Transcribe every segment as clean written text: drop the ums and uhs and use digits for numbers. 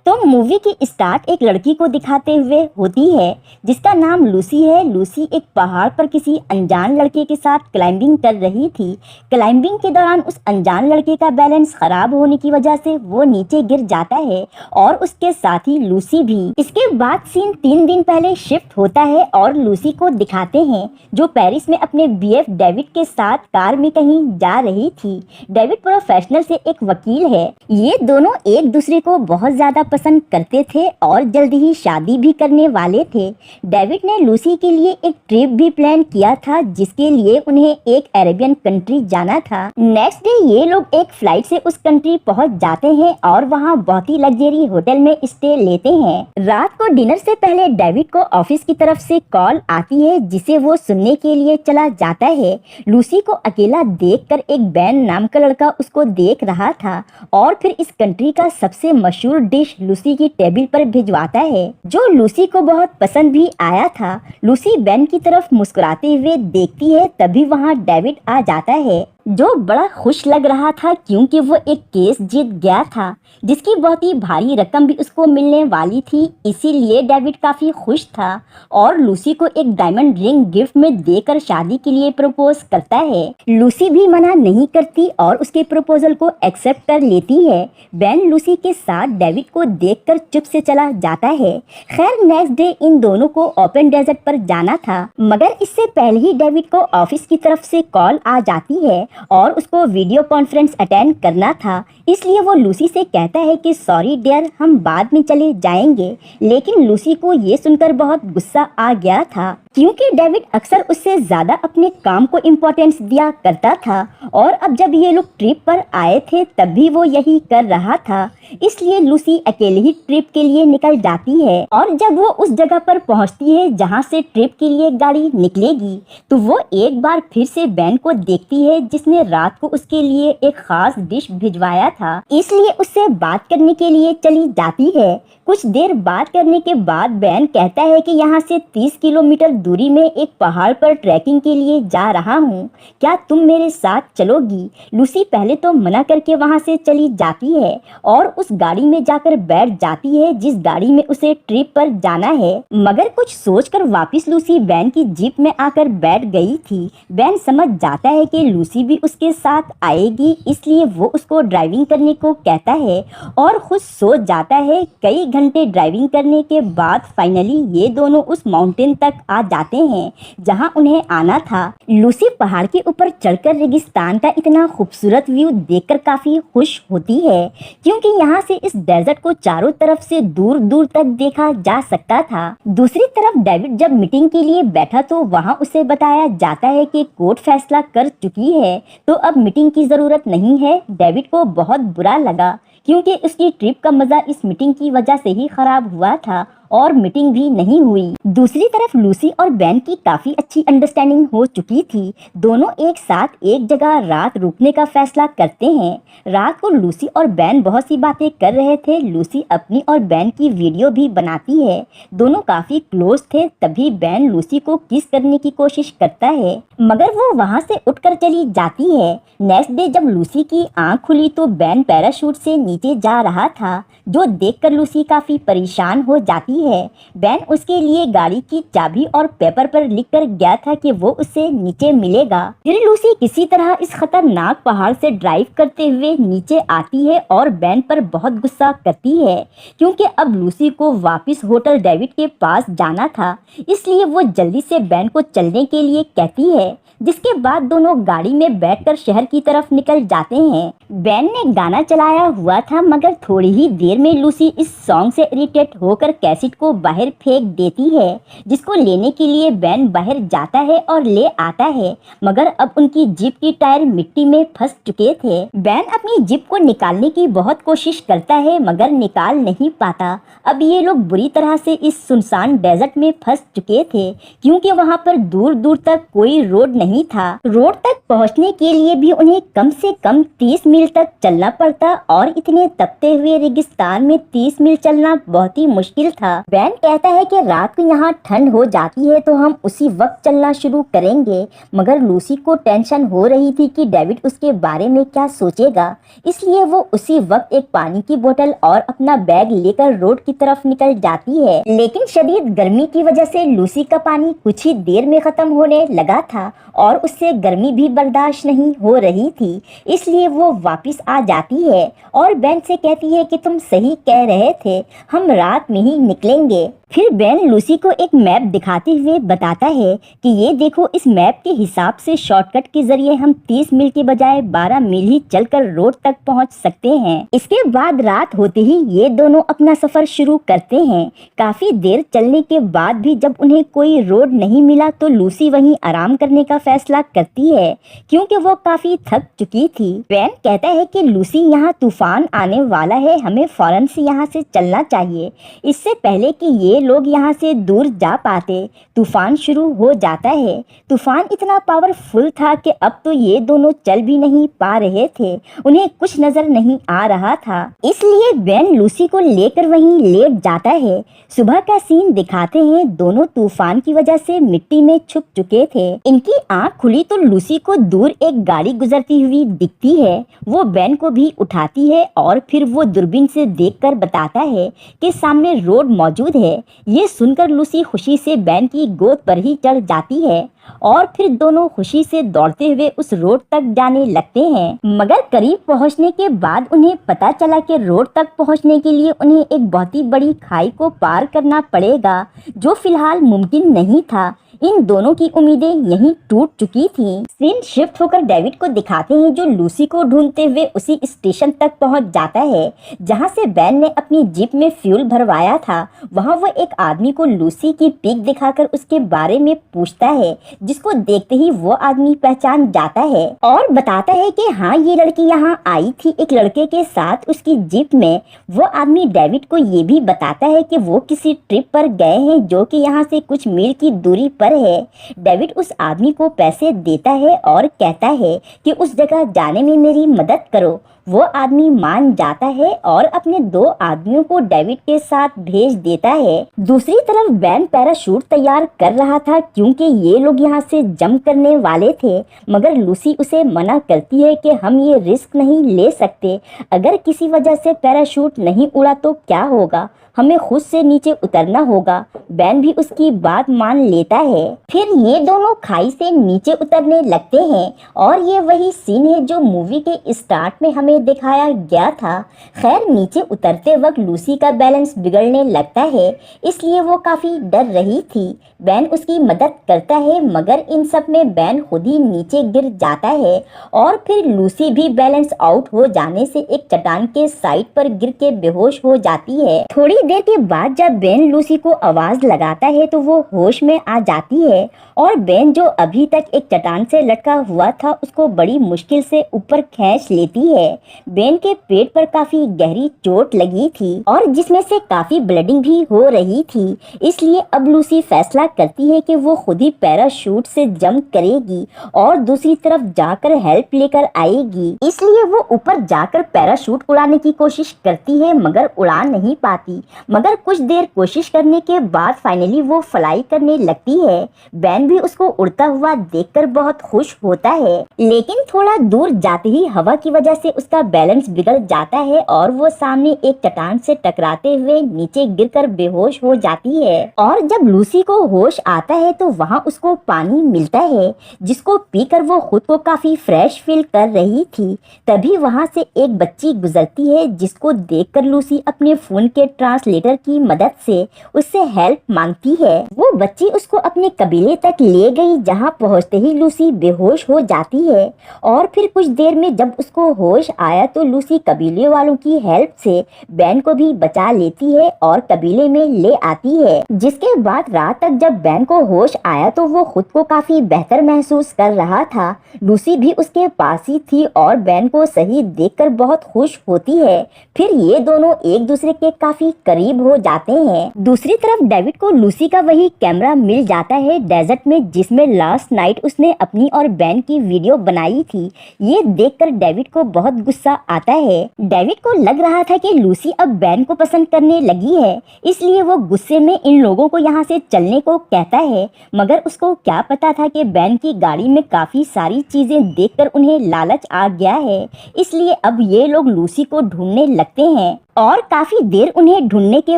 तो मूवी की स्टार्ट एक लड़की को दिखाते हुए होती है जिसका नाम लूसी है। लूसी एक पहाड़ पर किसी अनजान लड़के के साथ क्लाइंबिंग कर रही थी। क्लाइंबिंग के दौरान उस अनजान लड़के का बैलेंस खराब होने की वजह से वो नीचे गिर जाता है और उसके साथ ही लूसी भी। इसके बाद सीन 3 दिन पहले शिफ्ट होता है और लूसी को दिखाते हैं जो पेरिस में अपने बीएफ डेविड के साथ कार में कहीं जा रही थी। डेविड प्रोफेशनल से एक वकील है। ये दोनों एक दूसरे को बहुत ज्यादा पसंद करते थे और जल्दी ही शादी भी करने वाले थे। डेविड ने लूसी के लिए एक ट्रिप भी प्लान किया था जिसके लिए उन्हें एक अरेबियन कंट्री जाना था। नेक्स्ट डे ये लोग एक फ्लाइट से उस कंट्री पहुंच जाते हैं और वहां बहुत ही लग्जरी होटल में स्टे लेते हैं। रात को डिनर से पहले डेविड को ऑफिस की तरफ से कॉल आती है जिसे वो सुनने के लिए चला जाता है। लूसी को अकेला देखकर एक बैन नाम का लड़का उसको देख रहा था और फिर इस कंट्री का सबसे मशहूर डिश लूसी की टेबल पर भिजवाता है जो लूसी को बहुत पसंद भी आया था। लूसी बेन की तरफ मुस्कुराते हुए देखती है तभी वहां डेविड आ जाता है जो बड़ा खुश लग रहा था क्योंकि वो एक केस जीत गया था जिसकी बहुत ही भारी रकम भी उसको मिलने वाली थी। इसीलिए डेविड काफी खुश था और लूसी को एक डायमंड रिंग गिफ्ट में देकर शादी के लिए प्रपोज करता है। लूसी भी मना नहीं करती और उसके प्रपोजल को एक्सेप्ट कर लेती है। बेन लूसी के साथ डेविड को देखकर चुप से चला जाता है। खैर नेक्स्ट डे इन दोनों को ओपन डेजर्ट पर जाना था मगर इससे पहले ही डेविड को ऑफिस की तरफ से कॉल आ जाती है और उसको वीडियो कॉन्फ्रेंस अटेंड करना था। इसलिए वो लूसी से कहता है कि सॉरी डियर हम बाद में चले जाएंगे। लेकिन लूसी को ये सुनकर बहुत गुस्सा आ गया था क्योंकि डेविड अक्सर उससे ज्यादा अपने काम को इम्पोर्टेंस दिया करता था और अब जब ये लोग ट्रिप पर आए थे तब भी वो यही कर रहा था। इसलिए लूसी अकेले ही ट्रिप के लिए निकल जाती है और जब वो उस जगह पर पहुंचती है जहां से ट्रिप के लिए गाड़ी निकलेगी तो वो एक बार फिर से बेन को देखती है जिसने रात को उसके लिए एक खास डिश भिजवाया था। इसलिए उससे बात करने के लिए चली जाती है। कुछ देर बात करने के बाद बेन कहता है कि यहाँ से 30 किलोमीटर दूरी में एक पहाड़ पर ट्रैकिंग के लिए जा रहा हूँ, क्या तुम मेरे साथ चलोगी? लूसी पहले तो मना करके वहाँ से चली जाती है और उस गाड़ी में जाकर बैठ जाती है जिस गाड़ी में उसे ट्रिप पर जाना है। मगर कुछ सोचकर वापस लूसी बेन की जीप में आकर बैठ गई थी। बेन समझ जाता है कि लूसी भी उसके साथ आएगी इसलिए वो उसको ड्राइविंग करने को कहता है और खुद सोच जाता है। कई घंटे ड्राइविंग करने के बाद फाइनली ये दोनों उस माउंटेन तक आ जाते हैं जहां उन्हें आना था। लूसी पहाड़ के ऊपर चढ़कर रेगिस्तान का इतना खूबसूरत व्यू देखकर काफी खुश होती है क्योंकि यहाँ से इस डेजर्ट को चारों तरफ से दूर दूर तक देखा जा सकता था। दूसरी तरफ डेविड जब मीटिंग के लिए बैठा तो वहाँ उसे बताया जाता है कि कोर्ट फैसला कर चुकी है तो अब मीटिंग की जरूरत नहीं है। डेविड को बहुत बुरा लगा क्योंकि उसकी ट्रिप का मजा इस मीटिंग की वजह से ही खराब हुआ था और मीटिंग भी नहीं हुई। दूसरी तरफ लूसी और बेन की काफी अच्छी अंडरस्टैंडिंग हो चुकी थी। दोनों एक साथ एक जगह रात रुकने का फैसला करते हैं। रात को लूसी और बेन बहुत सी बातें कर रहे थे। लूसी अपनी और बेन की वीडियो भी बनाती है। दोनों काफी क्लोज थे। तभी बेन लूसी को किस करने की कोशिश करता है मगर वो वहाँ से उठकर चली जाती है। नेक्स्ट डे जब लूसी की आंख खुली तो बेन पैराशूट से नीचे जा रहा था जो देखकर लूसी काफी परेशान हो जाती है। बेन उसके लिए गाड़ी की चाबी और पेपर पर लिखकर गया था कि वो उससे नीचे मिलेगा। फिर लूसी किसी तरह इस खतरनाक पहाड़ से ड्राइव करते हुए नीचे आती है और बेन पर बहुत गुस्सा करती है क्योंकि अब लूसी को वापस होटल डेविड के पास जाना था। इसलिए वो जल्दी से बेन को चलने के लिए कहती है जिसके बाद दोनों गाड़ी में बैठकर शहर की तरफ निकल जाते हैं। बेन ने गाना चलाया हुआ था मगर थोड़ी ही देर में लूसी इस सॉन्ग से इरिटेट होकर कैसेट को बाहर फेंक देती है जिसको लेने के लिए बेन बाहर जाता है और ले आता है मगर अब उनकी जीप की टायर मिट्टी में फंस चुके थे। बेन अपनी जीप को निकालने की बहुत कोशिश करता है मगर निकाल नहीं पाता। अब ये लोग बुरी तरह से इस सुनसान डेजर्ट में फंस चुके थे क्योंकि वहाँ पर दूर दूर तक कोई रोड नहीं था। रोड तक पहुंचने के लिए भी उन्हें कम से कम 30 मील तक चलना पड़ता और इतने तपते हुए रेगिस्तान में 30 मील चलना बहुत ही मुश्किल था। बेन कहता है कि रात को यहाँ ठंड हो जाती है तो हम उसी वक्त चलना शुरू करेंगे, मगर लूसी को टेंशन हो रही थी कि डेविड उसके बारे में क्या सोचेगा, इसलिए वो उसी वक्त एक पानी की बोतल और अपना बैग लेकर रोड की तरफ निकल जाती है। लेकिन शदीद गर्मी की वजह से लूसी का पानी कुछ ही देर में खत्म होने लगा था और उससे गर्मी भी बर्दाश्त नहीं हो रही थी, इसलिए वो वापस आ जाती है और बेन से कहती है कि तुम सही कह रहे थे, हम रात में ही निकलेंगे। फिर बेन लूसी को एक मैप दिखाते हुए बताता है कि ये देखो, इस मैप के हिसाब से शॉर्टकट के जरिए हम 30 मील के बजाय 12 मील ही चलकर रोड तक पहुंच सकते हैं। इसके बाद रात होते ही ये दोनों अपना सफर शुरू करते हैं। काफी देर चलने के बाद भी जब उन्हें कोई रोड नहीं मिला तो लूसी वहीं आराम करने का फैसला करती है, क्योंकि वो काफी थक चुकी थी। बेन कहता है कि लूसी, यहाँ तूफान आने वाला है, हमें फौरन से यहाँ से चलना चाहिए, इससे पहले कि ये लोग यहाँ से दूर जा पाते। तूफान शुरू हो जाता है। तूफान इतना पावरफुल था कि अब तो ये दोनों चल भी नहीं पा रहे थे, उन्हें कुछ नजर नहीं आ रहा था, इसलिए बेन लूसी को लेकर वहीं लेट जाता है। सुबह का सीन दिखाते हैं, दोनों तूफान की वजह से मिट्टी में छुप चुके थे। इनकी आंख खुली तो लूसी को दूर एक गाड़ी गुजरती हुई दिखती है। वो बेन को भी उठाती है और फिर वो दूरबीन से देखकर बताता है कि सामने रोड मौजूद है। ये सुनकर लूसी खुशी से बेन की गोद पर ही चढ़ जाती है और फिर दोनों खुशी से दौड़ते हुए उस रोड तक जाने लगते हैं। मगर करीब पहुंचने के बाद उन्हें पता चला कि रोड तक पहुंचने के लिए उन्हें एक बहुत ही बड़ी खाई को पार करना पड़ेगा, जो फिलहाल मुमकिन नहीं था। इन दोनों की उम्मीदें यहीं टूट चुकी थीं। सीन शिफ्ट होकर डेविड को दिखाते हैं, जो लूसी को ढूंढते हुए उसी स्टेशन तक पहुंच जाता है जहां से बेन ने अपनी जीप में फ्यूल भरवाया था। वहां वो एक आदमी को लूसी की पिक दिखाकर उसके बारे में पूछता है, जिसको देखते ही वो आदमी पहचान जाता है और बताता है कि हाँ, ये लड़की यहाँ आई थी एक लड़के के साथ उसकी जीप में। वो आदमी डेविड को ये भी बताता है कि वो किसी ट्रिप पर गए हैं जो कि यहाँ से कुछ मील की दूरी पर है। डेविड उस आदमी को पैसे देता है और कहता है कि उस जगह जाने में मेरी मदद करो। वो आदमी मान जाता है और अपने 2 आदमियों को डेविड के साथ भेज देता है। दूसरी तरफ बेन पैराशूट तैयार कर रहा था, क्योंकि ये लोग यहाँ से जंप करने वाले थे, मगर लूसी उसे मना करती है कि हम ये रिस्क नहीं ले सकते। अगर किसी वजह से पैराशूट नहीं उड़ा तो क्या होगा, हमें खुद से नीचे उतरना होगा। बेन भी उसकी बात मान लेता है। फिर ये दोनों खाई से नीचे उतरने लगते हैं और ये वही सीन है जो मूवी के स्टार्ट में हमें दिखाया गया था। खैर, नीचे उतरते वक्त लूसी का बैलेंस बिगड़ने लगता है, इसलिए वो काफी डर रही थी। बेन उसकी मदद करता है, मगर इन सब में बेन खुद ही नीचे गिर जाता है और फिर लूसी भी बैलेंस आउट हो जाने से एक चट्टान के साइड पर गिर के बेहोश हो जाती है। थोड़ी देर के बाद जब बेन लूसी को आवाज लगाता है तो वो होश में आ जाती है और बेन, जो अभी तक एक चट्टान से लटका हुआ था, उसको बड़ी मुश्किल से ऊपर खींच लेती है। बेन के पेट पर काफी गहरी चोट लगी थी और जिसमें से काफी ब्लीडिंग भी हो रही थी, इसलिए अब लूसी फैसला करती है कि वो खुद ही पैराशूट से जंप करेगी और दूसरी तरफ जाकर हेल्प लेकर आएगी। इसलिए वो ऊपर जाकर पैराशूट उड़ाने की कोशिश करती है, मगर उड़ा नहीं पाती। मगर कुछ देर कोशिश करने के बाद फाइनली वो फ्लाई करने लगती है। बेन भी उसको उड़ता हुआ देखकर बहुत खुश होता है, लेकिन थोड़ा दूर जाते ही हवा की वजह से उसका बैलेंस बिगड़ जाता है और वो सामने एक चट्टान से टकराते हुए नीचे गिरकर बेहोश हो जाती है। और जब लूसी को होश आता है तो वहाँ उसको पानी मिलता है, जिसको पीकर वो खुद को काफी फ्रेश फील कर रही थी। तभी वहाँ से एक बच्ची गुजरती है, जिसको देखकर लूसी अपने फोन के ट्रांसलेटर की मदद से उससे हेल्प मांगती है। वो बच्ची उसको अपने कबीले तक ले गई, जहाँ पहुँचते ही लूसी बेहोश हो जाती है और फिर कुछ देर में जब उसको होश आया तो लूसी कबीले वालों की हेल्प से बेन को भी बचा लेती है और कबीले में ले आती है। जिसके बाद रात तक जब बेन को होश आया तो वो खुद को काफी बेहतर महसूस कर रहा था। लूसी भी उसके पास ही थी और बेन को सही देखकर बहुत खुश होती है। फिर ये दोनों एक दूसरे के काफी करीब हो जाते हैं। दूसरी तरफ डेविड को लूसी का वही कैमरा मिल जाता है डेजर्ट में, जिसमें लास्ट नाइट उसने अपनी और बेन की वीडियो बनाई थी। ये देखकर डेविड को बहुत गुस्सा आता है। डेविड को लग रहा था कि लूसी अब बेन को पसंद करने लगी है, इसलिए वो गुस्से में इन लोगों को यहाँ से चलने को कहता है। मगर उसको क्या पता था कि बेन की गाड़ी में काफी सारी चीजें देखकर उन्हें लालच आ गया है, इसलिए अब ये लोग लूसी को ढूंढने लगते हैं। और काफी देर उन्हें ढूंढने के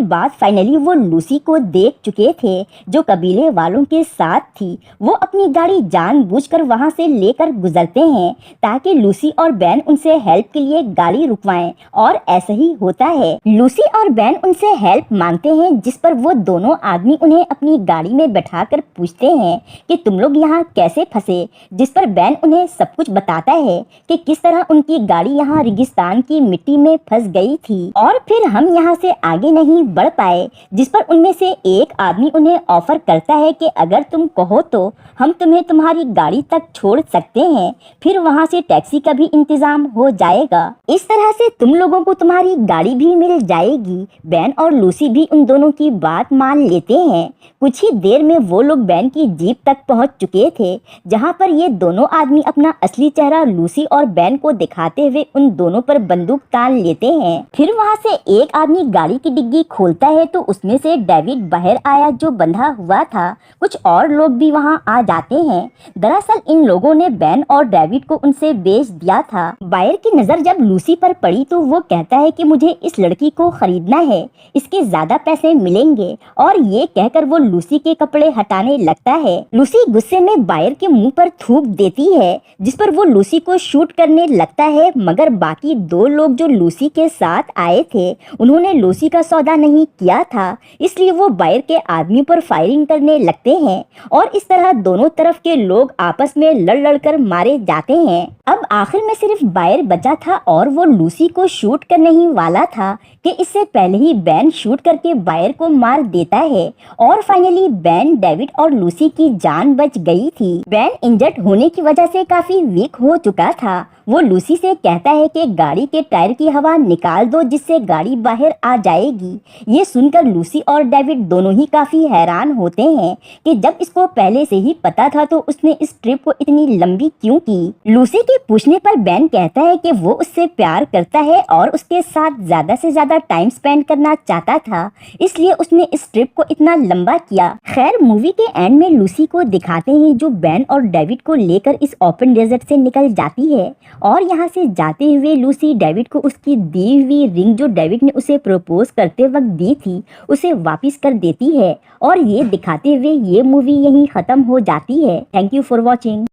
बाद फाइनली वो लूसी को देख चुके थे, जो कबीले वालों के साथ थी। वो अपनी गाड़ी जानबूझकर वहां से लेकर गुजरते हैं ताकि लूसी और बेन उनसे हेल्प के लिए गाड़ी रुकवाएं, और ऐसा ही होता है। लूसी और बेन उनसे हेल्प मांगते हैं, जिस पर वो दोनों आदमी उन्हें अपनी गाड़ी में बैठाकर पूछते हैं कि तुम लोग यहाँ कैसे फंसे। जिस पर बेन उन्हें सब कुछ बताता है कि किस तरह उनकी गाड़ी यहाँ रेगिस्तान की मिट्टी में फंस गई थी और फिर हम यहाँ से आगे नहीं बढ़ पाए। जिस पर उनमें से एक आदमी उन्हें ऑफर करता है कि अगर तुम कहो तो हम तुम्हें तुम्हारी गाड़ी तक छोड़ सकते हैं, फिर वहाँ से टैक्सी का भी इंतजाम हो जाएगा। इस तरह से तुम लोगों को तुम्हारी गाड़ी भी मिल जाएगी। बेन और लूसी भी उन दोनों की बात मान लेते हैं। कुछ ही देर में वो लोग बेन की जीप तक पहुँच चुके थे, जहाँ पर ये दोनों आदमी अपना असली चेहरा लूसी और बेन को दिखाते हुए उन दोनों पर बंदूक तान लेते हैं। फिर वहाँ से एक आदमी गाड़ी की डिग्गी खोलता है तो उसमें से डेविड बाहर आया, जो बंधा हुआ था। कुछ और लोग भी वहाँ आ जाते हैं। दरअसल इन लोगों ने बेन और डेविड को उनसे बेच दिया था। बायर की नजर जब लूसी पर पड़ी तो वो कहता है कि मुझे इस लड़की को खरीदना है, इसके ज्यादा पैसे मिलेंगे, और ये कहकर वो लूसी के कपड़े हटाने लगता है। लूसी गुस्से में बायर के मुंह पर थूक देती है, जिस पर वो लूसी को शूट करने लगता है। मगर बाकी दो लोग जो लूसी के साथ आए थे, उन्होंने लूसी का सौदा नहीं किया था, इसलिए वो बायर के आदमी पर फायरिंग करने लगते हैं और इस तरह दोनों तरफ के लोग आपस में लड़ लड़ कर मारे जाते हैं। अब आखिर में सिर्फ बायर बचा था और वो लूसी को शूट करने ही वाला था कि इससे पहले ही बेन शूट करके बायर को मार देता है और फाइनली बेन, डेविड और लूसी की जान बच गई थी। बेन इंजर्ड होने की वजह से काफी वीक हो चुका था। वो लूसी से कहता है कि गाड़ी के टायर की हवा निकाल दो, जिससे गाड़ी बाहर आ जाएगी। ये सुनकर लूसी और डेविड दोनों ही काफी हैरान होते हैं कि जब इसको पहले से ही पता था तो उसने इस ट्रिप को इतनी लंबी क्यों की। लूसी के पूछने पर बेन कहता है कि वो उससे प्यार करता है और उसके साथ ज्यादा से ज्यादा टाइम स्पेंड करना चाहता था, इसलिए उसने इस ट्रिप को इतना लंबा किया। खैर मूवी के एंड में लूसी को दिखाते हैं, जो बेन और डेविड को लेकर इस ओपन डेजर्ट से निकल जाती है और यहाँ से जाते हुए लूसी डेविड को उसकी दी हुई रिंग, जो डेविड ने उसे प्रपोज करते वक्त दी थी, उसे वापस कर देती है। और ये दिखाते हुए ये मूवी यहीं खत्म हो जाती है। Thank you for watching.